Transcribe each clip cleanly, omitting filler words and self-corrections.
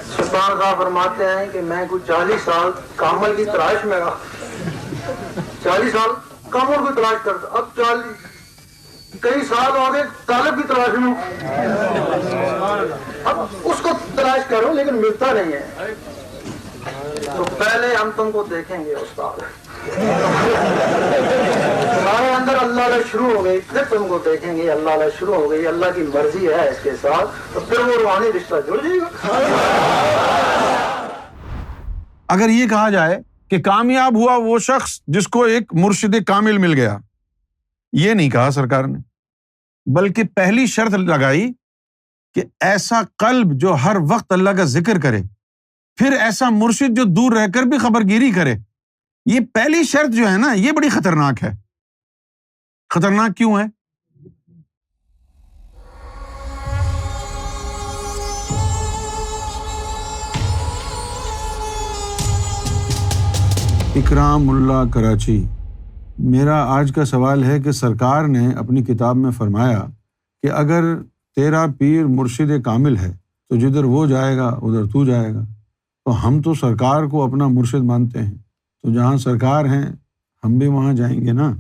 سلطان صاحب فرماتے ہیں کہ میں کوئی 40 سال کامل کی تلاش میں رہا، 40 سال کامل کی تلاش کرتا، اب 40 کئی سال ہو گئے طالب کی تلاش میں، اب اس کو تلاش کروں لیکن ملتا نہیں ہے۔ تو پہلے ہم تم کو دیکھیں گے استاد، تمہارے اندر اللہ اللہ شروع ہو گئی، پھر تم کو دیکھیں گے اللہ اللہ شروع ہو گئی، اللہ کی مرضی ہے اس کے ساتھ، تو پھر وہ روحانی رشتہ جڑ جائے گا۔ اگر یہ کہا جائے کہ کامیاب ہوا وہ شخص جس کو ایک مرشد کامل مل گیا، یہ نہیں کہا سرکار نے، بلکہ پہلی شرط لگائی کہ ایسا قلب جو ہر وقت اللہ کا ذکر کرے، پھر ایسا مرشد جو دور رہ کر بھی خبر گیری کرے۔ یہ پہلی شرط جو ہے نا، یہ بڑی خطرناک ہے۔ خطرناک کیوں ہے؟ اکرام اللہ کراچی، میرا آج کا سوال ہے کہ سرکار نے اپنی کتاب میں فرمایا کہ اگر تیرا پیر مرشد کامل ہے تو جدھر وہ جائے گا ادھر تو جائے گا، تو ہم تو سرکار کو اپنا مرشد مانتے ہیں، تو جہاں سرکار ہیں ہم بھی وہاں جائیں گے نا۔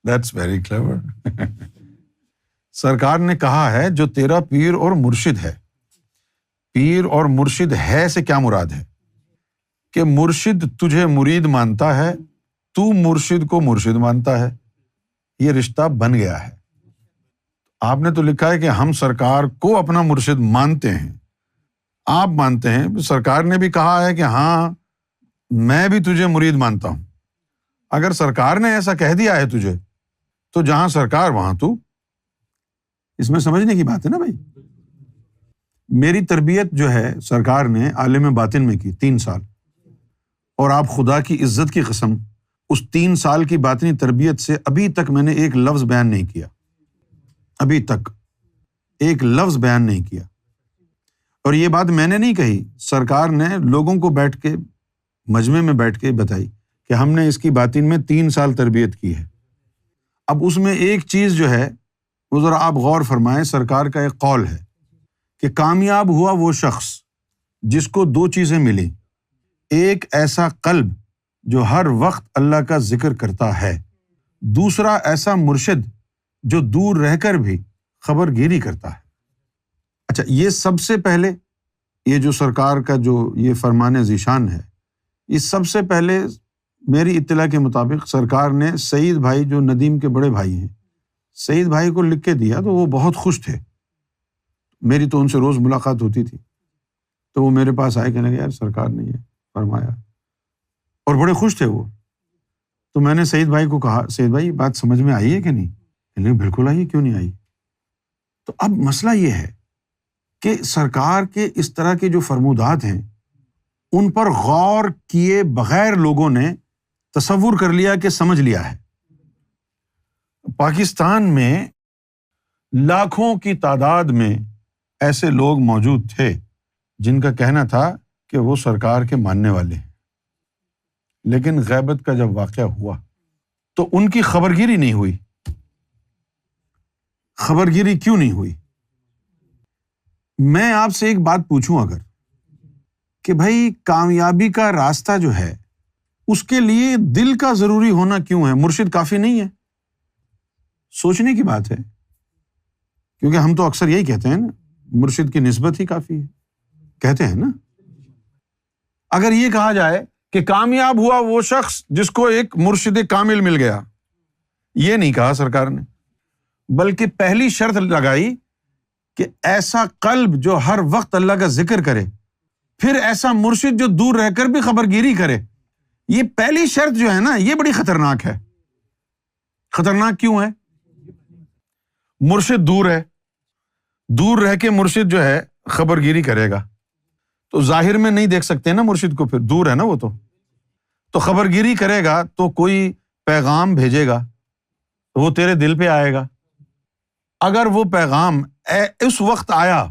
That's very clever۔ سرکار نے کہا ہے جو تیرا پیر اور مرشد ہے۔ پیر اور مرشد ہے سے کیا مراد ہے؟ کہ مرشد تجھے مرید مانتا ہے، تو مرشد کو مرشد مانتا ہے، یہ رشتہ بن گیا ہے۔ آپ نے تو لکھا ہے کہ ہم سرکار کو اپنا مرشد مانتے ہیں، آپ مانتے ہیں، سرکار نے بھی کہا ہے کہ ہاں میں بھی تجھے مرید مانتا ہوں۔ اگر سرکار نے ایسا کہہ دیا ہے تجھے، تو جہاں سرکار وہاں تو۔ اس میں سمجھنے کی بات ہے نا بھائی۔ میری تربیت جو ہے سرکار نے عالم باطن میں کی 3 سال، اور آپ خدا کی عزت کی قسم اس 3 سال کی باطنی تربیت سے ابھی تک میں نے ایک لفظ بیان نہیں کیا، ابھی تک ایک لفظ بیان نہیں کیا۔ اور یہ بات میں نے نہیں کہی، سرکار نے لوگوں کو بیٹھ کے مجمع میں بیٹھ کے بتائی کہ ہم نے اس کی باطن میں 3 سال تربیت کی ہے۔ اب اس میں ایک چیز جو ہے وہ ذرا آپ غور فرمائیں، سرکار کا ایک قول ہے کہ کامیاب ہوا وہ شخص جس کو 2 چیزیں ملیں، ایک ایسا قلب جو ہر وقت اللہ کا ذکر کرتا ہے، دوسرا ایسا مرشد جو دور رہ کر بھی خبر گیری کرتا ہے۔ اچھا، یہ سب سے پہلے یہ جو سرکار کا جو یہ فرمان ذیشان ہے، یہ سب سے پہلے میری اطلاع کے مطابق سرکار نے سعید بھائی جو ندیم کے بڑے بھائی ہیں، سعید بھائی کو لکھ کے دیا، تو وہ بہت خوش تھے، میری تو ان سے روز ملاقات ہوتی تھی، تو وہ میرے پاس آئے کہنے لگے یار سرکار نے یہ فرمایا، اور بڑے خوش تھے وہ۔ تو میں نے سعید بھائی کو کہا سعید بھائی بات سمجھ میں آئی ہے کہ نہیں؟ کہنے لگے بالکل آئی ہے، کیوں نہیں آئی؟ تو اب مسئلہ یہ ہے کہ سرکار کے اس طرح کے جو فرمودات ہیں ان پر غور کیے بغیر لوگوں نے تصور کر لیا کہ سمجھ لیا ہے۔ پاکستان میں لاکھوں کی تعداد میں ایسے لوگ موجود تھے جن کا کہنا تھا کہ وہ سرکار کے ماننے والے ہیں، لیکن غیبت کا جب واقعہ ہوا تو ان کی خبرگیری نہیں ہوئی۔ خبرگیری کیوں نہیں ہوئی؟ میں آپ سے ایک بات پوچھوں اگر کہ بھائی کامیابی کا راستہ جو ہے اس کے لیے دل کا ضروری ہونا کیوں ہے؟ مرشد کافی نہیں ہے؟ سوچنے کی بات ہے، کیونکہ ہم تو اکثر یہی کہتے ہیں نا، مرشد کی نسبت ہی کافی ہے، کہتے ہیں نا۔ اگر یہ کہا جائے کہ کامیاب ہوا وہ شخص جس کو ایک مرشد کامل مل گیا، یہ نہیں کہا سرکار نے، بلکہ پہلی شرط لگائی کہ ایسا قلب جو ہر وقت اللہ کا ذکر کرے، پھر ایسا مرشد جو دور رہ کر بھی خبر گیری کرے۔ یہ پہلی شرط جو ہے نا، یہ بڑی خطرناک ہے۔ خطرناک کیوں ہے؟ مرشد دور ہے، دور رہ کے مرشد جو ہے خبر گیری کرے گا، تو ظاہر میں نہیں دیکھ سکتے نا مرشد کو، پھر دور ہے نا وہ تو خبر گیری کرے گا تو کوئی پیغام بھیجے گا، وہ تیرے دل پہ آئے گا۔ اگر وہ پیغام اس وقت آیا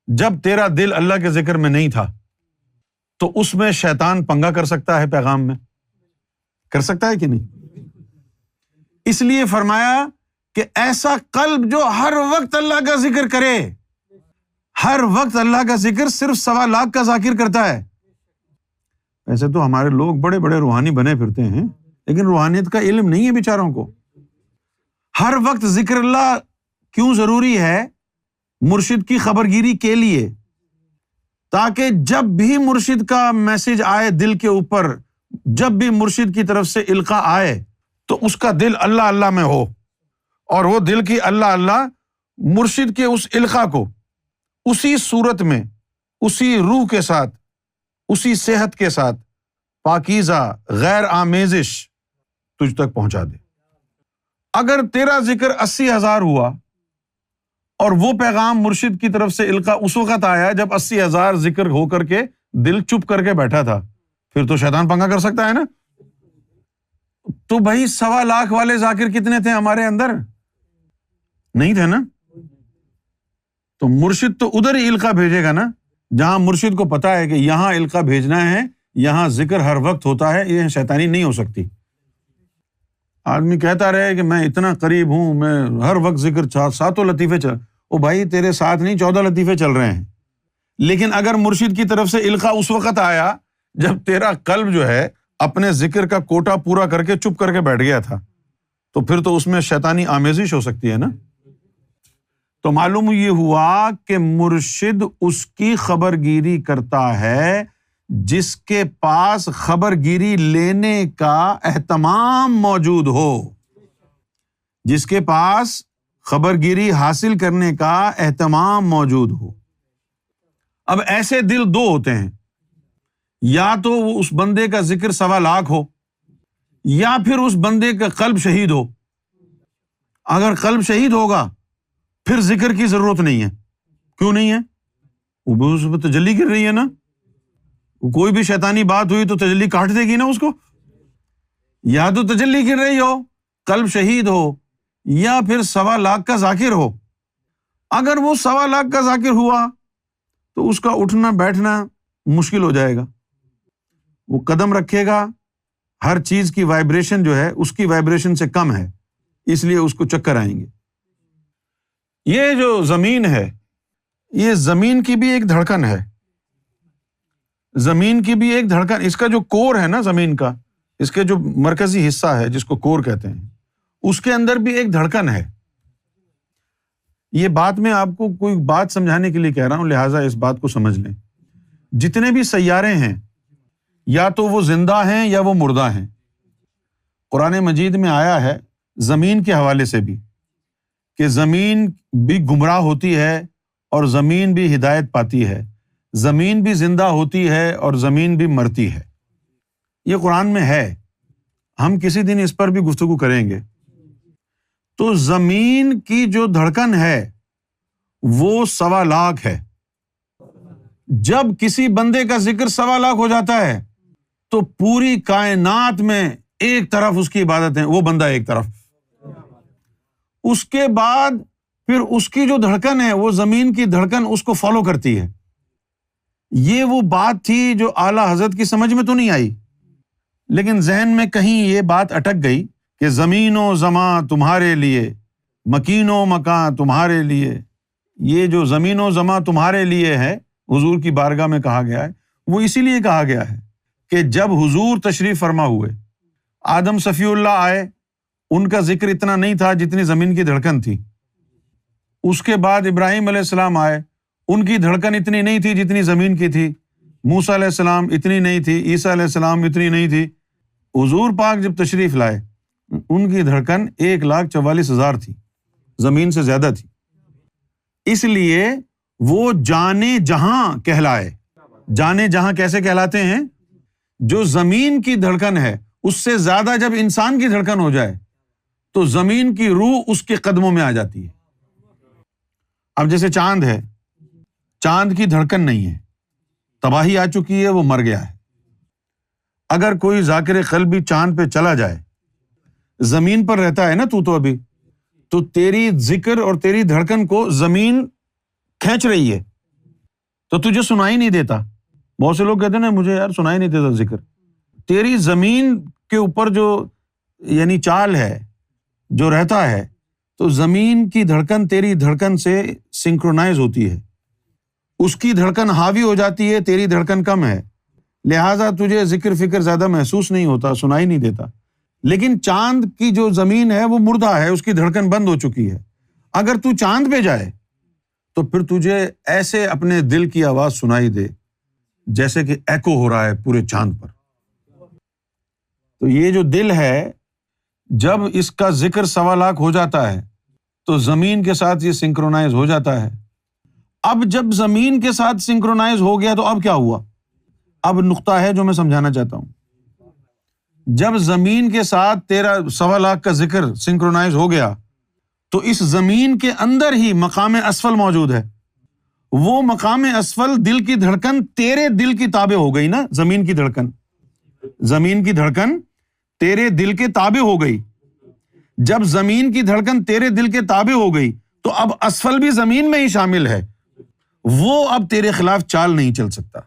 جب تیرا دل اللہ کے ذکر میں نہیں تھا، تو اس میں شیطان پنگا کر سکتا ہے، پیغام میں کر سکتا ہے کہ نہیں؟ اس لیے فرمایا کہ ایسا قلب جو ہر وقت اللہ کا ذکر کرے، ہر وقت اللہ کا ذکر صرف 1.25 لاکھ کا ذاکر کرتا ہے۔ ایسے تو ہمارے لوگ بڑے بڑے روحانی بنے پھرتے ہیں، لیکن روحانیت کا علم نہیں ہے بیچاروں کو۔ ہر وقت ذکر اللہ کیوں ضروری ہے؟ مرشد کی خبرگیری کے لیے، تاکہ جب بھی مرشد کا میسج آئے دل کے اوپر، جب بھی مرشد کی طرف سے القاء آئے تو اس کا دل اللہ اللہ میں ہو، اور وہ دل کی اللہ اللہ مرشد کے اس القاء کو اسی صورت میں، اسی روح کے ساتھ، اسی صحت کے ساتھ پاکیزہ غیر آمیزش تجھ تک پہنچا دے۔ اگر تیرا ذکر 80,000 ہوا اور وہ پیغام مرشد کی طرف سے القاء اس وقت آیا جب 80,000 ذکر ہو کر کے دل چپ کر کے بیٹھا تھا، پھر تو شیطان پنگا کر سکتا ہے نا۔ تو بھائی 1.25 لاکھ والے ذاکر کتنے تھے ہمارے اندر؟ نہیں تھے نا۔ تو مرشد تو ادھر ہی القاء بھیجے گا نا جہاں مرشد کو پتا ہے کہ یہاں القاء بھیجنا ہے، یہاں ذکر ہر وقت ہوتا ہے، یہ شیطانی نہیں ہو سکتی۔ آدمی کہتا رہے کہ میں اتنا قریب ہوں، میں ہر وقت ذکر 7 لطیفے چل، او بھائی تیرے ساتھ نہیں 14 لطیفے چل رہے ہیں، لیکن اگر مرشد کی طرف سے القاء اس وقت آیا جب تیرا قلب جو ہے اپنے ذکر کا کوٹا پورا کر کے چپ کر کے بیٹھ گیا تھا، تو پھر تو اس میں شیطانی آمیزش ہو سکتی ہے نا۔ تو معلوم یہ ہوا کہ مرشد اس کی خبرگیری کرتا ہے جس کے پاس خبرگیری لینے کا اہتمام موجود ہو، جس کے پاس خبرگیری حاصل کرنے کا اہتمام موجود ہو۔ اب ایسے دل 2 ہوتے ہیں، یا تو وہ اس بندے کا ذکر 1.25 لاکھ ہو، یا پھر اس بندے کا قلب شہید ہو۔ اگر قلب شہید ہوگا پھر ذکر کی ضرورت نہیں ہے۔ کیوں نہیں ہے؟ وہ اس پہ تجلی گر رہی ہے نا، کوئی بھی شیطانی بات ہوئی تو تجلی کاٹ دے گی نا اس کو۔ یا تو تجلی گر رہی ہو، قلب شہید ہو، یا پھر 1.25 لاکھ کا ذاکر ہو۔ اگر وہ 1.25 لاکھ کا ذاکر ہوا تو اس کا اٹھنا بیٹھنا مشکل ہو جائے گا، وہ قدم رکھے گا، ہر چیز کی وائبریشن جو ہے اس کی وائبریشن سے کم ہے، اس لیے اس کو چکر آئیں گے۔ یہ جو زمین ہے، یہ زمین کی بھی ایک دھڑکن ہے، زمین کی بھی ایک دھڑکن، اس کا جو کور ہے نا زمین کا، اس کے جو مرکزی حصہ ہے جس کو کور کہتے ہیں، اس کے اندر بھی ایک دھڑکن ہے۔ یہ بات میں آپ کو کوئی بات سمجھانے کے لیے کہہ رہا ہوں، لہٰذا اس بات کو سمجھ لیں۔ جتنے بھی سیارے ہیں یا تو وہ زندہ ہیں یا وہ مردہ ہیں۔ قرآن مجید میں آیا ہے زمین کے حوالے سے بھی کہ زمین بھی گمراہ ہوتی ہے اور زمین بھی ہدایت پاتی ہے، زمین بھی زندہ ہوتی ہے اور زمین بھی مرتی ہے۔ یہ قرآن میں ہے، ہم کسی دن اس پر بھی گفتگو کریں گے۔ تو زمین کی جو دھڑکن ہے وہ 1.25 لاکھ ہے۔ جب کسی بندے کا ذکر 1.25 لاکھ ہو جاتا ہے تو پوری کائنات میں ایک طرف اس کی عبادت ہے، وہ بندہ ایک طرف۔ اس کے بعد پھر اس کی جو دھڑکن ہے وہ زمین کی دھڑکن اس کو فالو کرتی ہے۔ یہ وہ بات تھی جو اعلیٰ حضرت کی سمجھ میں تو نہیں آئی، لیکن ذہن میں کہیں یہ بات اٹک گئی کہ زمین و زماں تمہارے لیے، مکین و مکان تمہارے لیے۔ یہ جو زمین و زماں تمہارے لیے ہے، حضور کی بارگاہ میں کہا گیا ہے، وہ اسی لیے کہا گیا ہے کہ جب حضور تشریف فرما ہوئے، آدم صفی اللہ آئے، ان کا ذکر اتنا نہیں تھا جتنی زمین کی دھڑکن تھی۔ اس کے بعد ابراہیم علیہ السلام آئے، ان کی دھڑکن اتنی نہیں تھی جتنی زمین کی تھی۔ موسیٰ علیہ السلام اتنی نہیں تھی، عیسیٰ علیہ السلام اتنی نہیں تھی۔ حضور پاک جب تشریف لائے، ان کی دھڑکن 1,44,000 تھی، زمین سے زیادہ تھی۔ اس لیے وہ جانے جہاں کہلائے۔ جانے جہاں کیسے کہلاتے ہیں؟ جو زمین کی دھڑکن ہے اس سے زیادہ جب انسان کی دھڑکن ہو جائے تو زمین کی روح اس کے قدموں میں آ جاتی ہے۔ اب جیسے چاند ہے، چاند کی دھڑکن نہیں ہے، تباہی آ چکی ہے، وہ مر گیا ہے۔ اگر کوئی ذاکر قلبی چاند پہ چلا جائے، زمین پر رہتا ہے نا تو ابھی، تو تیری ذکر اور تیری دھڑکن کو زمین کھینچ رہی ہے، تو تجھے سنائی نہیں دیتا۔ بہت سے لوگ کہتے ہیں نا مجھے یار سنائی نہیں دیتا ذکر۔ تیری زمین کے اوپر جو یعنی چال ہے، جو رہتا ہے، تو زمین کی دھڑکن تیری دھڑکن سے سنکرونائز ہوتی ہے، اس کی دھڑکن حاوی ہو جاتی ہے، تیری دھڑکن کم ہے، لہٰذا تجھے ذکر فکر زیادہ محسوس نہیں ہوتا، سنائی نہیں دیتا۔ لیکن چاند کی جو زمین ہے وہ مردہ ہے، اس کی دھڑکن بند ہو چکی ہے۔ اگر تو چاند پہ جائے تو پھر تجھے ایسے اپنے دل کی آواز سنائی دے جیسے کہ ایکو ہو رہا ہے پورے چاند پر۔ تو یہ جو دل ہے، جب اس کا ذکر 1.25 لاکھ ہو جاتا ہے تو زمین کے ساتھ یہ سنکرونائز ہو جاتا ہے۔ اب جب زمین کے ساتھ سنکرونائز ہو گیا تو اب کیا ہوا؟ اب نقطہ ہے جو میں سمجھانا چاہتا ہوں۔ جب زمین کے ساتھ تیرا 1.25 لاکھ کا ذکر سنکرونائز ہو گیا تو اس زمین کے اندر ہی مقام اسفل موجود ہے۔ وہ مقام اسفل دل کی دھڑکن تیرے دل کی تابع ہو گئی نا، زمین کی دھڑکن تیرے دل کے تابع ہو گئی۔ جب زمین کی دھڑکن تیرے دل کے تابع ہو گئی تو اب اسفل بھی زمین میں ہی شامل ہے، وہ اب تیرے خلاف چال نہیں چل سکتا۔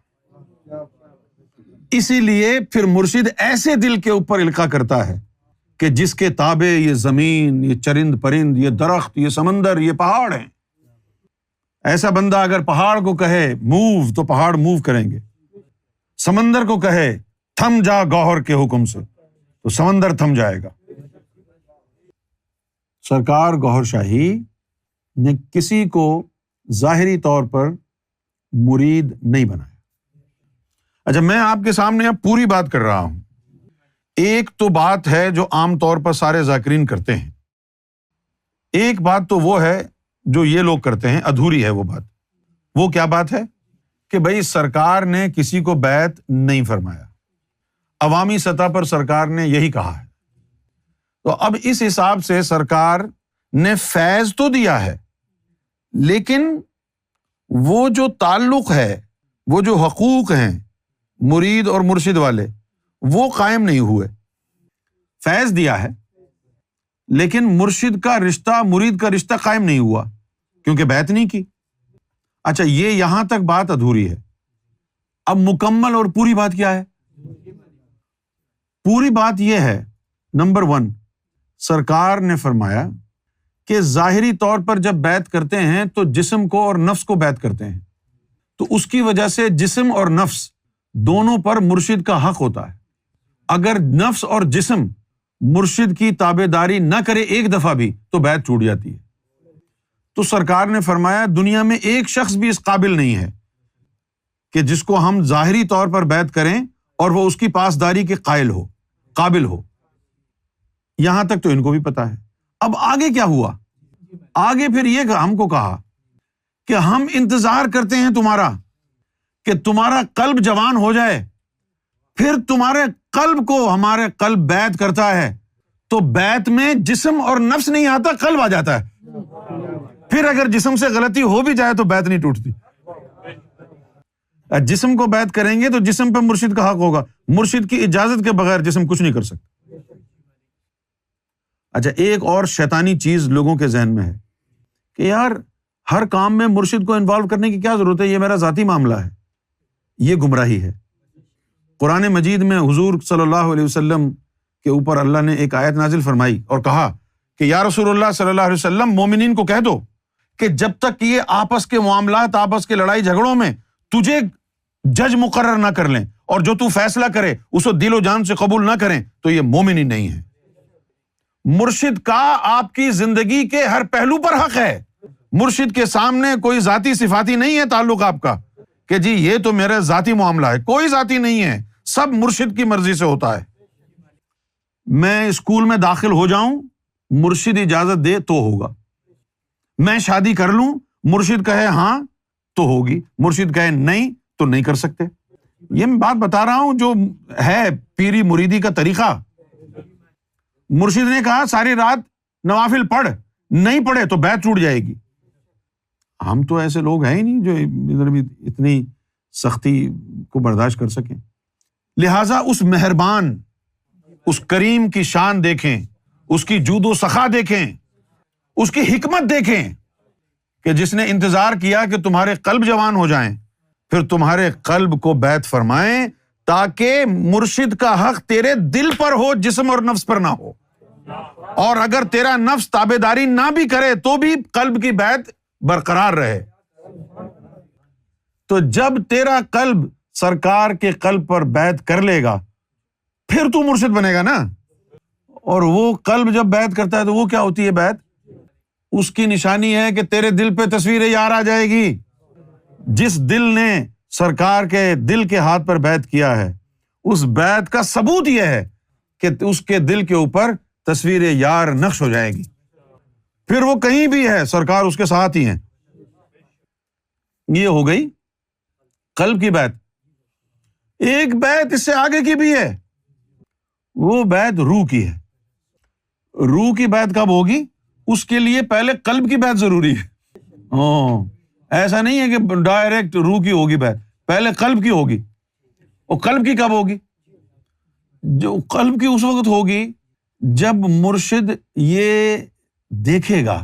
اسی لیے پھر مرشد ایسے دل کے اوپر القاء کرتا ہے کہ جس کے تابع یہ زمین، یہ چرند پرند، یہ درخت، یہ سمندر، یہ پہاڑ ہیں۔ ایسا بندہ اگر پہاڑ کو کہے موو تو پہاڑ موو کریں گے، سمندر کو کہے تھم جا گوہر کے حکم سے تو سمندر تھم جائے گا۔ سرکار گوہر شاہی نے کسی کو ظاہری طور پر مرید نہیں بنایا۔ اچھا، میں آپ کے سامنے اب پوری بات کر رہا ہوں۔ ایک تو بات ہے جو عام طور پر سارے ذاکرین کرتے ہیں، ایک بات تو وہ ہے جو یہ لوگ کرتے ہیں، ادھوری ہے وہ بات۔ وہ کیا بات ہے کہ بھائی سرکار نے کسی کو بیعت نہیں فرمایا، عوامی سطح پر سرکار نے یہی کہا ہے، تو اب اس حساب سے سرکار نے فیض تو دیا ہے لیکن وہ جو تعلق ہے، وہ جو حقوق ہیں مرید اور مرشد والے، وہ قائم نہیں ہوئے۔ فیض دیا ہے لیکن مرشد کا رشتہ، مرید کا رشتہ قائم نہیں ہوا کیونکہ بیعت نہیں کی۔ اچھا، یہ یہاں تک بات ادھوری ہے۔ اب مکمل اور پوری بات کیا ہے؟ پوری بات یہ ہے، نمبر 1، سرکار نے فرمایا کہ ظاہری طور پر جب بیعت کرتے ہیں تو جسم کو اور نفس کو بیعت کرتے ہیں، تو اس کی وجہ سے جسم اور نفس دونوں پر مرشد کا حق ہوتا ہے۔ اگر نفس اور جسم مرشد کی تابعداری نہ کرے ایک دفعہ بھی تو بیعت ٹوٹ جاتی ہے۔ تو سرکار نے فرمایا دنیا میں ایک شخص بھی اس قابل نہیں ہے کہ جس کو ہم ظاہری طور پر بیعت کریں اور وہ اس کی پاسداری کے قابل ہو۔ یہاں تک تو ان کو بھی پتا ہے۔ اب آگے کیا ہوا؟ آگے پھر یہ ہم کو کہا کہ ہم انتظار کرتے ہیں تمہارا کہ تمہارا قلب جوان ہو جائے، پھر تمہارے قلب کو ہمارے قلب بیعت کرتا ہے تو بیعت میں جسم اور نفس نہیں آتا، قلب آ جاتا ہے۔ پھر اگر جسم سے غلطی ہو بھی جائے تو بیعت نہیں ٹوٹتی۔ جسم کو بیعت کریں گے تو جسم پہ مرشد کا حق ہوگا، مرشد کی اجازت کے بغیر جسم کچھ نہیں کر سکتا۔ اچھا، ایک اور شیطانی چیز لوگوں کے ذہن میں ہے کہ یار ہر کام میں مرشد کو انوالو کرنے کی کیا ضرورت ہے، یہ میرا ذاتی معاملہ ہے۔ یہ گمراہی ہے۔ قرآن مجید میں حضور صلی اللہ علیہ وسلم کے اوپر اللہ نے ایک آیت نازل فرمائی اور کہا کہ یا رسول اللہ صلی اللہ علیہ وسلم، مومنین کو کہہ دو کہ جب تک یہ آپس کے معاملات، آپس کے لڑائی جھگڑوں میں تجھے جج مقرر نہ کر لیں اور جو تو فیصلہ کرے اسے دل و جان سے قبول نہ کریں تو یہ مومن ہی نہیں ہے۔ مرشد کا آپ کی زندگی کے ہر پہلو پر حق ہے۔ مرشد کے سامنے کوئی ذاتی صفاتی نہیں ہے تعلق آپ کا کہ جی یہ تو میرا ذاتی معاملہ ہے، کوئی ذاتی نہیں ہے، سب مرشد کی مرضی سے ہوتا ہے۔ میں اسکول میں داخل ہو جاؤں، مرشد اجازت دے تو ہوگا۔ میں شادی کر لوں، مرشد کہے ہاں تو ہوگی، مرشد کہے نہیں تو نہیں کر سکتے۔ یہ میں بات بتا رہا ہوں جو ہے پیری مریدی کا طریقہ۔ مرشد نے کہا ساری رات نوافل پڑھ، نہیں پڑھے تو بیعت ٹوٹ جائے گی۔ ہم تو ایسے لوگ ہیں ہی نہیں جو اتنی سختی کو برداشت کر سکیں۔ لہٰذا اس مہربان، اس کریم کی شان دیکھیں، اس کی جود و سخا دیکھیں، اس کی حکمت دیکھیں کہ جس نے انتظار کیا کہ تمہارے قلب جوان ہو جائیں، پھر تمہارے قلب کو بیعت فرمائیں تاکہ مرشد کا حق تیرے دل پر ہو، جسم اور نفس پر نہ ہو۔ اور اگر تیرا نفس تابعداری نہ بھی کرے تو بھی قلب کی بیعت برقرار رہے۔ تو جب تیرا قلب سرکار کے قلب پر بیعت کر لے گا پھر تو مرشد بنے گا نا. اور وہ قلب جب بیعت کرتا ہے تو وہ کیا ہوتی ہے بیعت؟ اس کی نشانی ہے کہ تیرے دل پہ تصویر یار آ جائے گی. جس دل نے سرکار کے دل کے ہاتھ پر بیعت کیا ہے اس بیعت کا ثبوت یہ ہے کہ اس کے دل کے اوپر تصویر یار نقش ہو جائے گی. پھر وہ کہیں بھی ہے سرکار اس کے ساتھ ہی ہیں. یہ ہو گئی قلب کی بیعت. ایک بیعت اس سے آگے کی بھی ہے, وہ بیعت روح کی ہے. روح کی بیعت کب ہوگی؟ اس کے لیے پہلے قلب کی بیعت ضروری ہے. ایسا نہیں ہے کہ ڈائریکٹ روح کی ہوگی بیعت, پہلے قلب کی ہوگی. اور قلب کی کب ہوگی؟ جو قلب کی اس وقت ہوگی جب مرشد یہ دیکھے گا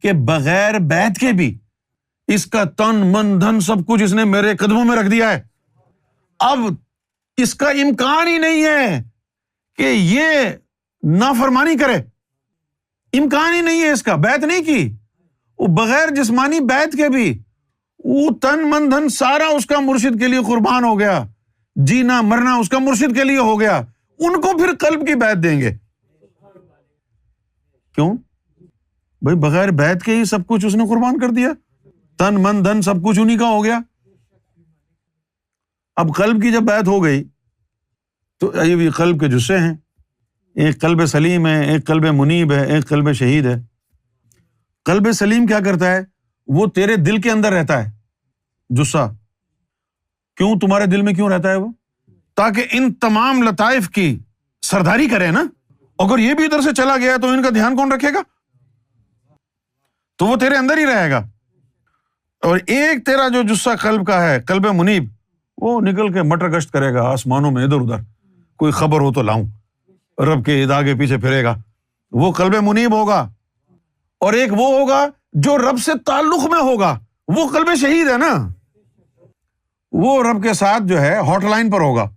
کہ بغیر بیعت کے بھی اس کا تن من دھن سب کچھ اس نے میرے قدموں میں رکھ دیا ہے. اب اس کا امکان ہی نہیں ہے کہ یہ نافرمانی کرے. امکان ہی نہیں ہے اس کا. بیعت نہیں کی, وہ بغیر جسمانی بیعت کے بھی وہ تن من دھن سارا اس کا مرشد کے لیے قربان ہو گیا. جینا مرنا اس کا مرشد کے لیے ہو گیا. ان کو پھر قلب کی بیعت دیں گے. کیوں بھائی؟ بغیر بیعت کے ہی سب کچھ اس نے قربان کر دیا. تن من دھن سب کچھ انہی کا ہو گیا. اب قلب کی جب بیعت ہو گئی تو یہ بھی قلب کے جزے ہیں. ایک قلب سلیم ہے, ایک قلب منیب ہے, ایک قلب شہید ہے. قلب سلیم کیا کرتا ہے؟ وہ تیرے دل کے اندر رہتا ہے جسہ. کیوں تمہارے دل میں کیوں رہتا ہے وہ؟ تاکہ ان تمام لطائف کی سرداری کرے نا. اگر یہ بھی ادھر سے چلا گیا تو ان کا دھیان کون رکھے گا؟ تو وہ تیرے اندر ہی رہے گا. اور ایک تیرا جو جسہ قلب کا ہے, قلب منیب, وہ نکل کے مٹر گشت کرے گا آسمانوں میں ادھر ادھر, کوئی خبر ہو تو لاؤں, رب کے آگے پیچھے پھرے گا. وہ قلب منیب ہوگا. اور ایک وہ ہوگا جو رب سے تعلق میں ہوگا, وہ قلب شہید ہے نا. وہ رب کے ساتھ جو ہے ہاٹ لائن پر ہوگا,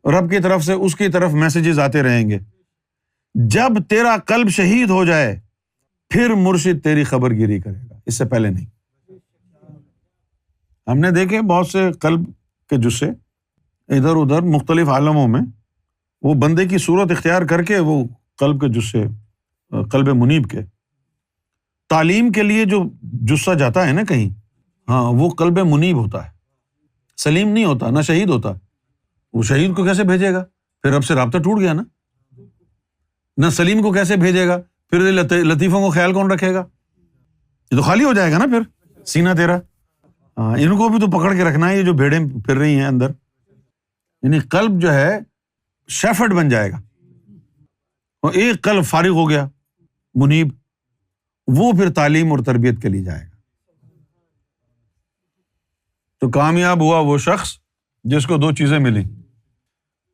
رب کی طرف سے اس کی طرف میسیجز آتے رہیں گے. جب تیرا قلب شہید ہو جائے پھر مرشد تیری خبر گیری کرے گا, اس سے پہلے نہیں. ہم نے دیکھے بہت سے قلب کے جسے ادھر ادھر مختلف عالموں میں, وہ بندے کی صورت اختیار کر کے وہ قلب کے جسے, قلب منیب کے, تعلیم کے لیے جو جسہ جاتا ہے نا کہیں, ہاں وہ قلب منیب ہوتا ہے, سلیم نہیں ہوتا, نہ شہید ہوتا. وہ شہید کو کیسے بھیجے گا؟ پھر رب سے رابطہ ٹوٹ گیا نا. نہ سلیم کو کیسے بھیجے گا؟ پھر لطیفوں کو خیال کون رکھے گا؟ یہ تو خالی ہو جائے گا نا پھر سینہ تیرا. ان کو بھی تو پکڑ کے رکھنا ہے, یہ جو بھیڑیں پھر رہی ہیں اندر. یعنی قلب جو ہے شیفرڈ بن جائے گا. اور ایک قلب فارغ ہو گیا منیب, وہ پھر تعلیم اور تربیت کے لیے جائے گا. تو کامیاب ہوا وہ شخص جس کو دو چیزیں ملی.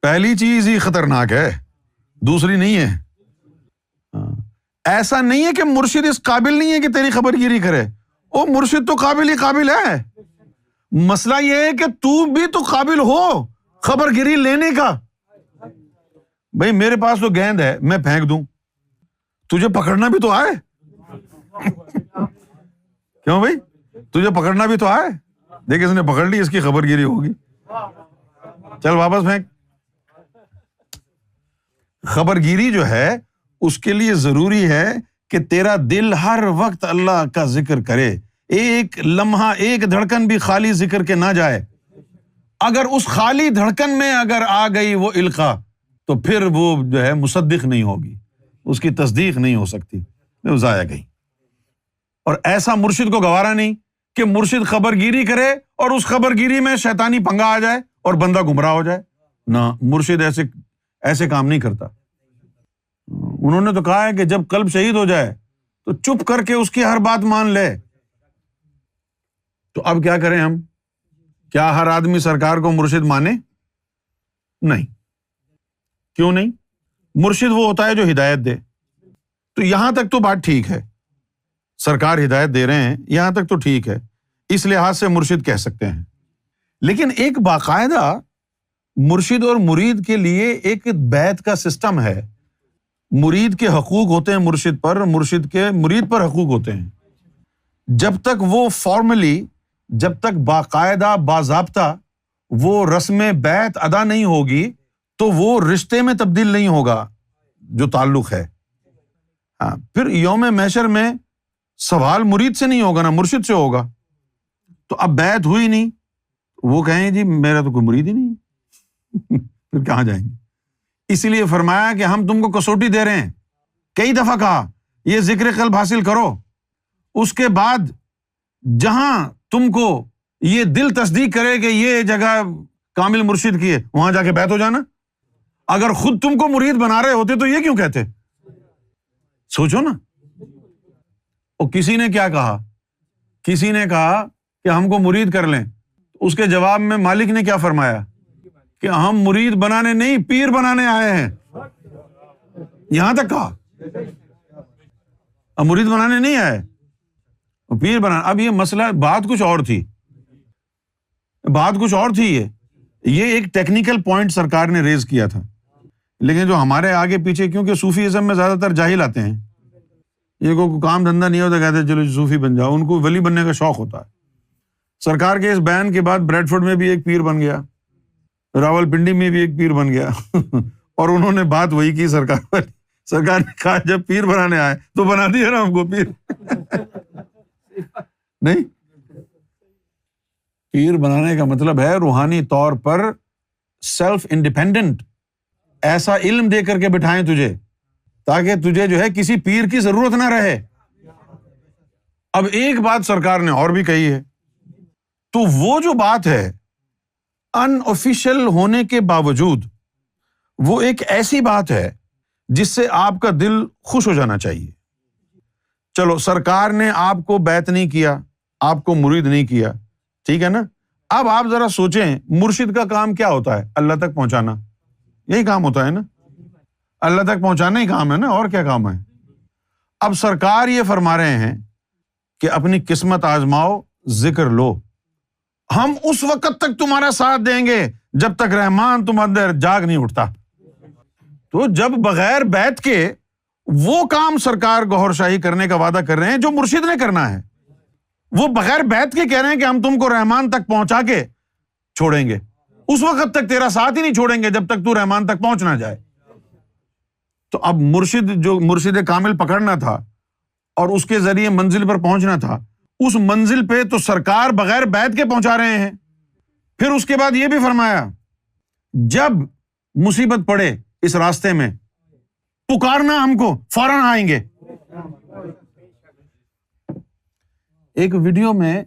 پہلی چیز ہی خطرناک ہے, دوسری نہیں ہے. ایسا نہیں ہے کہ مرشد اس قابل نہیں ہے کہ تیری خبر گیری کرے. او مرشد تو قابل ہی قابل ہے. مسئلہ یہ ہے کہ تو بھی تو قابل ہو خبر گیری لینے کا. بھائی میرے پاس تو گیند ہے, میں پھینک دوں, تجھے پکڑنا بھی تو آئے. کیوں بھائی؟ تجھے پکڑنا بھی تو آئے. دیکھ اس نے پکڑ لی, اس کی خبر گیری ہوگی, چل واپس پھینک. خبر گیری جو ہے اس کے لیے ضروری ہے کہ تیرا دل ہر وقت اللہ کا ذکر کرے. ایک لمحہ ایک دھڑکن بھی خالی ذکر کے نہ جائے. اگر اس خالی دھڑکن میں اگر آ گئی وہ القا تو پھر وہ جو ہے مصدق نہیں ہوگی, اس کی تصدیق نہیں ہو سکتی, وہ ضائع گئی. اور ایسا مرشد کو گوارا نہیں کہ مرشد خبر گیری کرے اور اس خبر گیری میں شیطانی پنگا آ جائے اور بندہ گمراہ ہو جائے. نہ, مرشد ایسے کام نہیں کرتا. انہوں نے تو کہا ہے کہ جب قلب شہید ہو جائے تو چپ کر کے اس کی ہر بات مان لے. تو اب کیا کریں ہم؟ کیا ہر آدمی سرکار کو مرشد مانے؟ نہیں. کیوں نہیں؟ مرشد وہ ہوتا ہے جو ہدایت دے. تو یہاں تک تو بات ٹھیک ہے, سرکار ہدایت دے رہے ہیں, یہاں تک تو ٹھیک ہے, اس لحاظ سے مرشد کہہ سکتے ہیں. لیکن ایک باقاعدہ مرشد اور مرید کے لیے ایک بیعت کا سسٹم ہے. مرید کے حقوق ہوتے ہیں مرشد پر, مرشد کے مرید پر حقوق ہوتے ہیں. جب تک وہ فارملی جب تک باقاعدہ باضابطہ وہ رسم بیعت ادا نہیں ہوگی تو وہ رشتے میں تبدیل نہیں ہوگا جو تعلق ہے. ہاں پھر یوم محشر میں سوال مرید سے نہیں ہوگا نا مرشد سے ہوگا. تو اب بیعت ہوئی نہیں, وہ کہیں جی میرا تو کوئی مرید ہی نہیں پھر کہاں جائیں گے؟ اسی لیے فرمایا کہ ہم تم کو کسوٹی دے رہے ہیں. کئی دفعہ کہا یہ ذکر قلب حاصل کرو, اس کے بعد جہاں تم کو یہ دل تصدیق کرے کہ یہ جگہ کامل مرشد کی ہے وہاں جا کے بیعت ہو جانا. اگر خود تم کو مرید بنا رہے ہوتے تو یہ کیوں کہتے؟ سوچو نا. اور کسی نے کیا کہا, کسی نے کہا کہ ہم کو مرید کر لیں, اس کے جواب میں مالک نے کیا فرمایا کہ ہم مرید بنانے نہیں پیر بنانے آئے ہیں. یہاں تک کہا, اب مرید بنانے نہیں آئے, پیر بنانا. اب یہ مسئلہ بات کچھ اور تھی, بات کچھ اور تھی. یہ ایک ٹیکنیکل پوائنٹ سرکار نے ریز کیا تھا, لیکن جو ہمارے آگے پیچھے کیونکہ صوفیزم میں زیادہ تر جاہل آتے ہیں, یہ کو کام دھندا نہیں ہوتا کہتے چلو صوفی بن جاؤ, ان کو ولی بننے کا شوق ہوتا ہے. سرکار کے اس بیان کے بعد بریڈ فورڈ میں بھی ایک پیر بن گیا, راول پنڈی میں بھی ایک پیر بن گیا اور انہوں نے بات وہی کی سرکار نے کہا جب پیر بنانے آئے تو بنا دیا نا ہم کو پیر. نہیں, پیر بنانے کا مطلب ہے روحانی طور پر سیلف انڈیپینڈنٹ, ایسا علم دے کر کے بٹھائیں تجھے تاکہ تجھے جو ہے کسی پیر کی ضرورت نہ رہے. اب ایک بات سرکار نے اور بھی کہی ہے, تو وہ جو بات ہے ان آفیشیل ہونے کے باوجود وہ ایک ایسی بات ہے جس سے آپ کا دل خوش ہو جانا چاہیے. چلو سرکار نے آپ کو بیعت نہیں کیا, آپ کو مرید نہیں کیا, ٹھیک ہے نا. اب آپ ذرا سوچیں مرشد کا کام کیا ہوتا ہے؟ اللہ تک پہنچانا, یہی کام ہوتا ہے نا, اللہ تک پہنچانا ہی کام ہے نا, اور کیا کام ہے؟ اب سرکار یہ فرما رہے ہیں کہ اپنی قسمت آزماؤ, ذکر لو, ہم اس وقت تک تمہارا ساتھ دیں گے جب تک رحمان تم اندر جاگ نہیں اٹھتا. تو جب بغیر بیعت کے وہ کام سرکار گوھر شاہی کرنے کا وعدہ کر رہے ہیں جو مرشد نے کرنا ہے, وہ بغیر بیعت کے کہہ رہے ہیں کہ ہم تم کو رحمان تک پہنچا کے چھوڑیں گے, اس وقت تک تیرا ساتھ ہی نہیں چھوڑیں گے جب تک تو رحمان تک پہنچ نہ جائے. تو اب مرشد جو مرشد کامل پکڑنا تھا اور اس کے ذریعے منزل پر پہنچنا تھا, اس منزل پہ تو سرکار بغیر بیعت کے پہنچا رہے ہیں. پھر اس کے بعد یہ بھی فرمایا جب مصیبت پڑے اس راستے میں پکارنا ہم کو, فوراً آئیں گے. ایک ویڈیو میں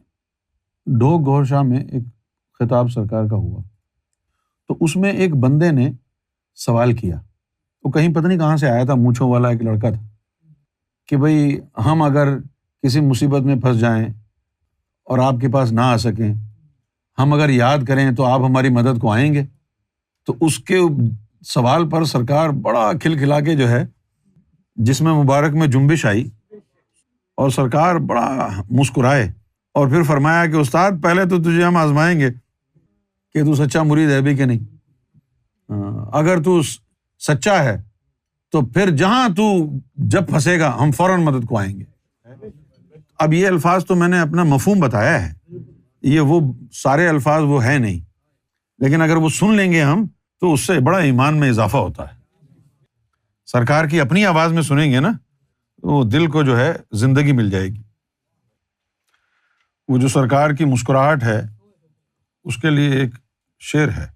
ڈھوک گوھر شاہ میں ایک خطاب سرکار کا ہوا, تو اس میں ایک بندے نے سوال کیا, وہ کہیں پتہ نہیں کہاں سے آیا تھا, مونچھوں والا ایک لڑکا تھا, کہ بھئی ہم اگر کسی مصیبت میں پھنس جائیں اور آپ کے پاس نہ آ سکیں, ہم اگر یاد کریں تو آپ ہماری مدد کو آئیں گے. تو اس کے سوال پر سرکار بڑا کھلکھلا کے جو ہے جس میں مبارک میں جنبش آئی, اور سرکار بڑا مسکرائے اور پھر فرمایا کہ استاد پہلے تو تجھے ہم آزمائیں گے کہ تو سچا مرید ہے بھی کہ نہیں. اگر تو سچا ہے تو پھر جہاں تو جب پھنسے گا ہم فوراً مدد کو آئیں گے. اب یہ الفاظ تو میں نے اپنا مفہوم بتایا ہے, یہ وہ سارے الفاظ وہ ہے نہیں, لیکن اگر وہ سن لیں گے ہم تو اس سے بڑا ایمان میں اضافہ ہوتا ہے. سرکار کی اپنی آواز میں سنیں گے نا وہ دل کو جو ہے زندگی مل جائے گی. وہ جو سرکار کی مسکراہٹ ہے اس کے لیے ایک شعر ہے,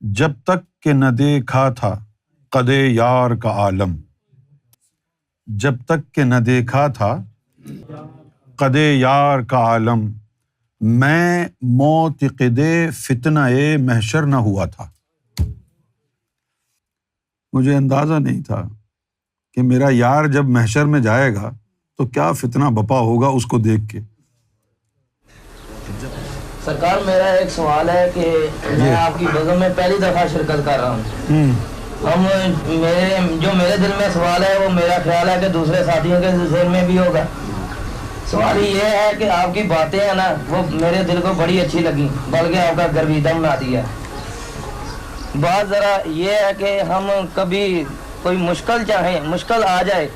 جب تک کہ نہ دیکھا تھا قدِ یار کا عالم, جب تک کہ نہ دیکھا تھا قدِ یار کا عالم, میں موتقد فتنہ محشر نہ ہوا تھا. مجھے اندازہ نہیں تھا کہ میرا یار جب محشر میں جائے گا تو کیا فتنہ بپا ہوگا اس کو دیکھ کے. سرکار میرا ایک سوال ہے کہ میں آپ کی بزم میں پہلی دفعہ شرکت کر رہا ہوں. میرے دل میں سوال ہے, وہ میرا خیال ہے کہ دوسرے ساتھیوں کے ذہن میں بھی ہوگا. سوال یہ ہے کہ آپ کی باتیں ہیں نا وہ میرے دل کو بڑی اچھی لگی, بلکہ آپ کا گرویدہ بنا دیا. بات ذرا یہ ہے کہ ہم کبھی کوئی مشکل آ جائے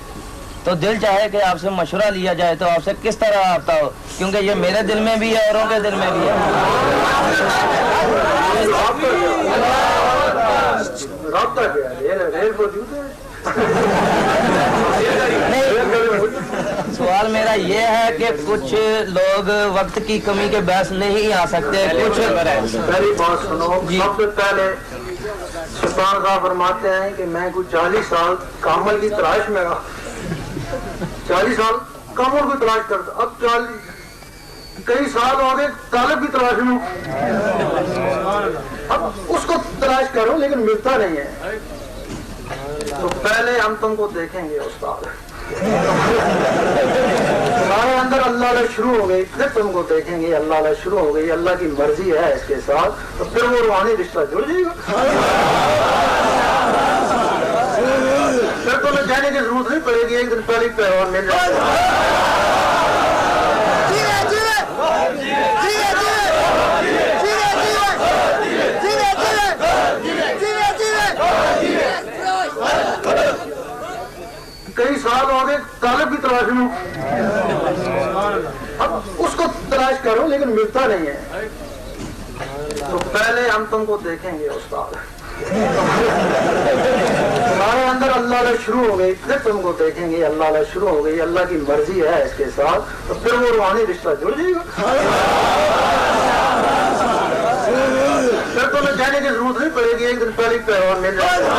تو تو دل چاہے کہ آپ سے مشورہ لیا جائے تو آپ سے کس طرح آتا ہو، کیونکہ یہ میرے دل میں بھی ہے، اوروں کے دل میں بھی ہے۔ رابطہ کیا ہے؟ ریل موجود ہے؟ سوال میرا یہ ہے کہ کچھ لوگ وقت کی کمی کے باعث نہیں آ سکتے، کچھ پہلی بات سنو، سب سے پہلے سلطان صاحب فرماتے ہیں کہ میں کچھ 40 سال کامل کی تلاش میں رہا، 40 سال کامل کی تلاش کرتا، اب 40 کئی سال ہو گئے طالب کی تلاش میں، اب اس کو تلاش کرو لیکن ملتا نہیں ہے، تو پہلے ہم تم کو دیکھیں گے استاد، ہمارے اندر اللہ اللہ شروع ہو گئی، پھر تم کو دیکھیں گے اللہ اللہ شروع ہو گئی، اللہ کی مرضی ہے اس کے ساتھ، تو پھر وہ روحانی رشتہ جڑ جائے گا، پھر تمہیں جانے کی ضرورت نہیں پڑے گی، ایک دن پہلے پیغام مل جائے گا۔ کئی سال ہو گئے طالب کی تلاش میں، اب اس کو تلاش کرو لیکن ملتا نہیں ہے، تو پہلے ہم تم کو دیکھیں گے استاد، ہمارے اندر اللہ اللہ شروع ہو گئی، پھر تم کو دیکھیں گے اللہ اللہ شروع ہو گئی، اللہ کی مرضی ہے اس کے ساتھ، تو پھر وہ روحانی رشتہ جڑ جائے گا، پھر تمہیں جانے کی ضرورت نہیں پڑے گی، ایک دن پہلے پیغام مل جائے گا۔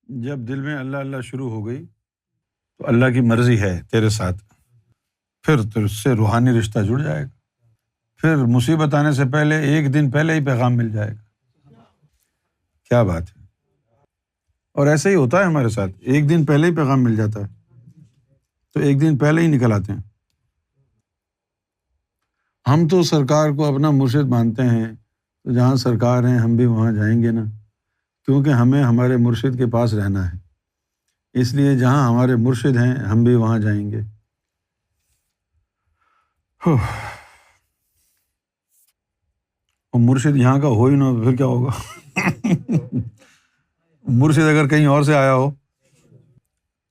جب دل میں اللہ اللہ شروع ہو گئی تو اللہ کی مرضی ہے تیرے ساتھ، پھر اس سے روحانی رشتہ جڑ جائے گا، پھر مصیبت آنے سے پہلے ایک دن پہلے ہی پیغام مل جائے گا۔ کیا بات ہے! اور ایسے ہی ہوتا ہے ہمارے ساتھ، ایک دن پہلے ہی پیغام مل جاتا ہے، تو ایک دن پہلے ہی نکل آتے ہیں۔ ہم تو سرکار کو اپنا مرشد مانتے ہیں، تو جہاں سرکار ہیں ہم بھی وہاں جائیں گے نا، کیونکہ ہمیں ہمارے مرشد کے پاس رہنا ہے، اس لیے جہاں ہمارے مرشد ہیں ہم بھی وہاں جائیں گے۔ اور مرشد یہاں کا ہو ہی نہ تو پھر کیا ہوگا؟ مرشد اگر کہیں اور سے آیا ہو،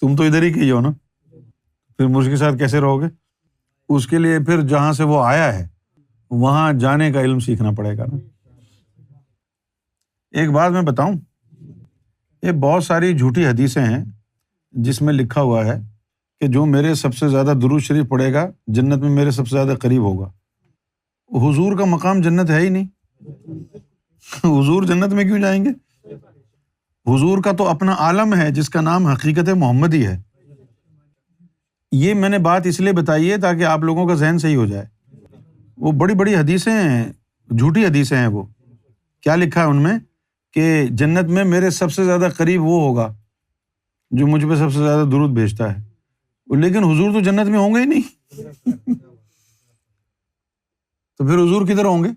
تم تو ادھر ہی کی ہو نا، پھر مرشد کے ساتھ کیسے رہو گے؟ اس کے لیے پھر جہاں سے وہ آیا ہے وہاں جانے کا علم سیکھنا پڑے گا نا۔ ایک بات میں بتاؤں، یہ بہت ساری جھوٹی حدیثیں ہیں جس میں لکھا ہوا ہے کہ جو میرے سب سے زیادہ درود شریف پڑھے گا جنت میں میرے سب سے زیادہ قریب ہوگا۔ حضور کا مقام جنت ہے ہی نہیں، حضور جنت میں کیوں جائیں گے؟ حضور کا تو اپنا عالم ہے جس کا نام حقیقت محمدی ہے۔ یہ میں نے بات اس لیے بتائی ہے تاکہ آپ لوگوں کا ذہن صحیح ہو جائے۔ وہ بڑی بڑی حدیثیں ہیں، جھوٹی حدیثیں ہیں۔ وہ کیا لکھا ہے ان میں کہ جنت میں میرے سب سے زیادہ قریب وہ ہوگا جو مجھ پہ سب سے زیادہ درود بھیجتا ہے، لیکن حضور تو جنت میں ہوں گے ہی نہیں۔ تو پھر حضور کدھر ہوں گے؟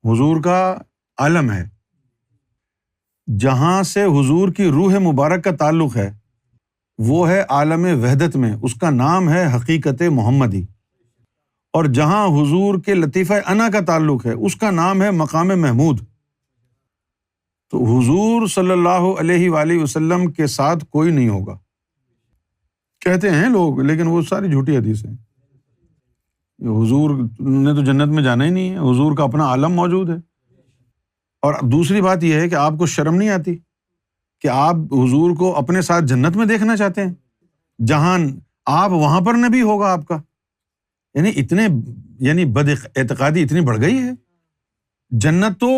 حضور کا عالم ہے، جہاں سے حضور کی روح مبارک کا تعلق ہے وہ ہے عالم وحدت میں، اس کا نام ہے حقیقت محمدی، اور جہاں حضور کے لطیفہ انا کا تعلق ہے اس کا نام ہے مقام محمود۔ تو حضور صلی اللہ علیہ وآلہ وسلم کے ساتھ کوئی نہیں ہوگا کہتے ہیں لوگ، لیکن وہ ساری جھوٹی حدیث ہیں۔ حضور نے تو جنت میں جانا ہی نہیں ہے، حضور کا اپنا عالم موجود ہے۔ اور دوسری بات یہ ہے کہ آپ کو شرم نہیں آتی کہ آپ حضور کو اپنے ساتھ جنت میں دیکھنا چاہتے ہیں، جہاں آپ وہاں پر نبی ہوگا آپ کا؟ یعنی بد اعتقادی اتنی بڑھ گئی ہے۔ جنت تو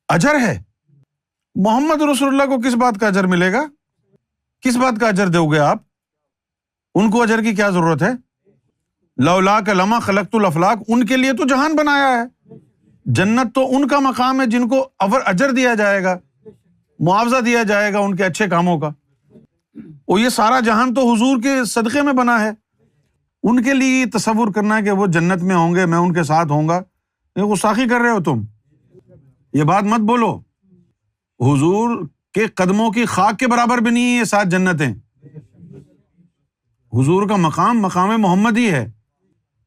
اجر ہے، محمد رسول اللہ کو کس بات کا اجر ملے گا؟ کس بات کا اجر دو گے آپ؟ ان کو اجر کی کیا ضرورت ہے؟ لولاک لما خلقت الافلاک، ان کے لیے تو جہان بنایا ہے۔ جنت تو ان کا مقام ہے جن کو اجر دیا جائے گا، معاوضہ دیا جائے گا ان کے اچھے کاموں کا۔ اور یہ سارا جہان تو حضور کے صدقے میں بنا ہے۔ ان کے لیے تصور کرنا ہے کہ وہ جنت میں ہوں گے، میں ان کے ساتھ ہوں گا، یہ گستاخی کر رہے ہو تم، یہ بات مت بولو۔ حضور کے قدموں کی خاک کے برابر بھی نہیں ہے یہ 7 جنتیں۔ حضور کا مقام محمدی ہے،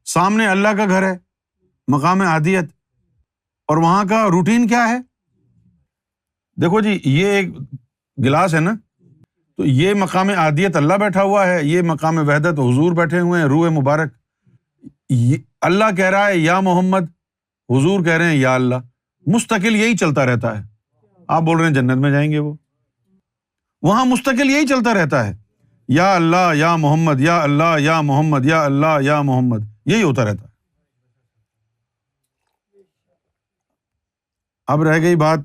سامنے اللہ کا گھر ہے، مقام عادیت۔ اور وہاں کا روٹین کیا ہے؟ دیکھو جی، یہ ایک گلاس ہے نا، تو یہ مقام عادیت اللہ بیٹھا ہوا ہے، یہ مقام وحدت حضور بیٹھے ہوئے ہیں، روح مبارک. اللہ کہہ رہا ہے یا محمد، حضور کہہ رہے ہیں یا اللہ. مستقل یہی چلتا رہتا ہے. آپ بول رہے ہیں جنت میں جائیں گے، وہ وہاں مستقل یہی چلتا رہتا ہے، یا اللہ یا محمد، یا اللہ یا محمد، یا اللہ یا محمد، یہی ہوتا رہتا ہے. اب رہ گئی بات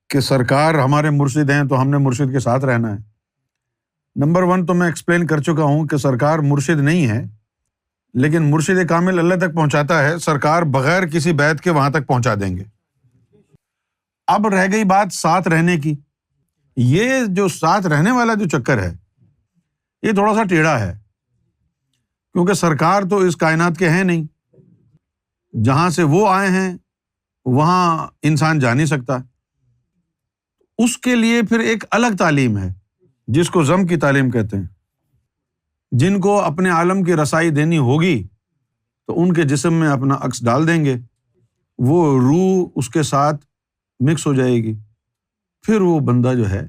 کہ سرکار ہمارے مرشد ہیں تو ہم نے مرشد کے ساتھ رہنا ہے. نمبر 1 تو میں ایکسپلین کر چکا ہوں کہ سرکار مرشد نہیں ہے، لیکن مرشد کامل اللہ تک پہنچاتا ہے. سرکار بغیر کسی بیعت کے وہاں تک پہنچا دیں گے. اب رہ گئی بات ساتھ رہنے کی. یہ جو ساتھ رہنے والا جو چکر ہے، یہ تھوڑا سا ٹیڑھا ہے، کیونکہ سرکار تو اس کائنات کے ہیں نہیں. جہاں سے وہ آئے ہیں وہاں انسان جا نہیں سکتا. اس کے لیے پھر ایک الگ تعلیم ہے جس کو ضم کی تعلیم کہتے ہیں. جن کو اپنے عالم کی رسائی دینی ہوگی تو ان کے جسم میں اپنا عکس ڈال دیں گے، وہ روح اس کے ساتھ مکس ہو جائے گی، پھر وہ بندہ جو ہے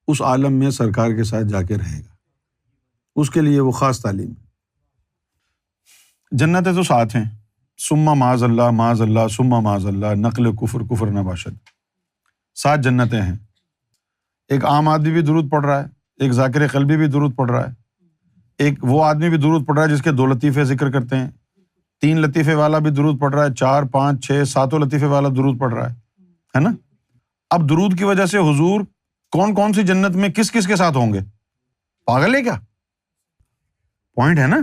اس عالم میں سرکار کے ساتھ جا کے رہے گا. اس کے لیے وہ خاص تعلیم ہے. جنتیں تو ساتھ ہیں، ثم معاذ اللہ معاذ اللہ ثم معاذ اللہ، نقل کفر کفر نہ باشد. 7 جنتیں ہیں. ایک عام آدمی بھی درود پڑھ رہا ہے، ایک ذاکر قلبی بھی درود پڑھ رہا ہے، ایک وہ آدمی بھی درود پڑھ رہا ہے جس کے 2 لطیفے ذکر کرتے ہیں، 3 لطیفے والا بھی درود پڑھ رہا ہے، 4 5 6 7 لطیفے والا درود پڑھ رہا ہے نا. اب درود کی وجہ سے حضور کون کون سی جنت میں کس کس کے ساتھ ہوں گے؟ پاگل ہے کیا؟ پوائنٹ ہے نا.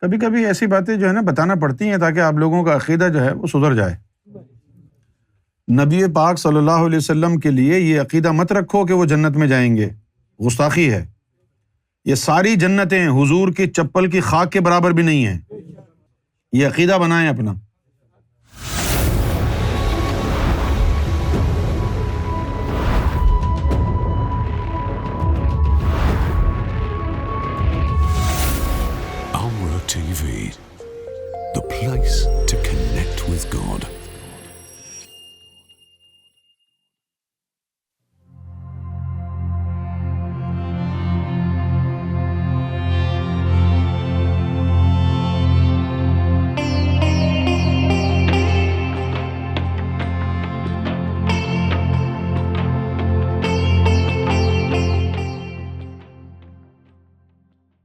کبھی کبھی ایسی باتیں جو ہے نا بتانا پڑتی ہیں تاکہ آپ لوگوں کا عقیدہ جو ہے وہ سدھر جائے. نبی پاک صلی اللہ علیہ وسلم کے لیے یہ عقیدہ مت رکھو کہ وہ جنت میں جائیں گے، گستاخی ہے. یہ ساری جنتیں حضور کی چپل کی خاک کے برابر بھی نہیں ہیں. یہ عقیدہ بنائیں اپنا.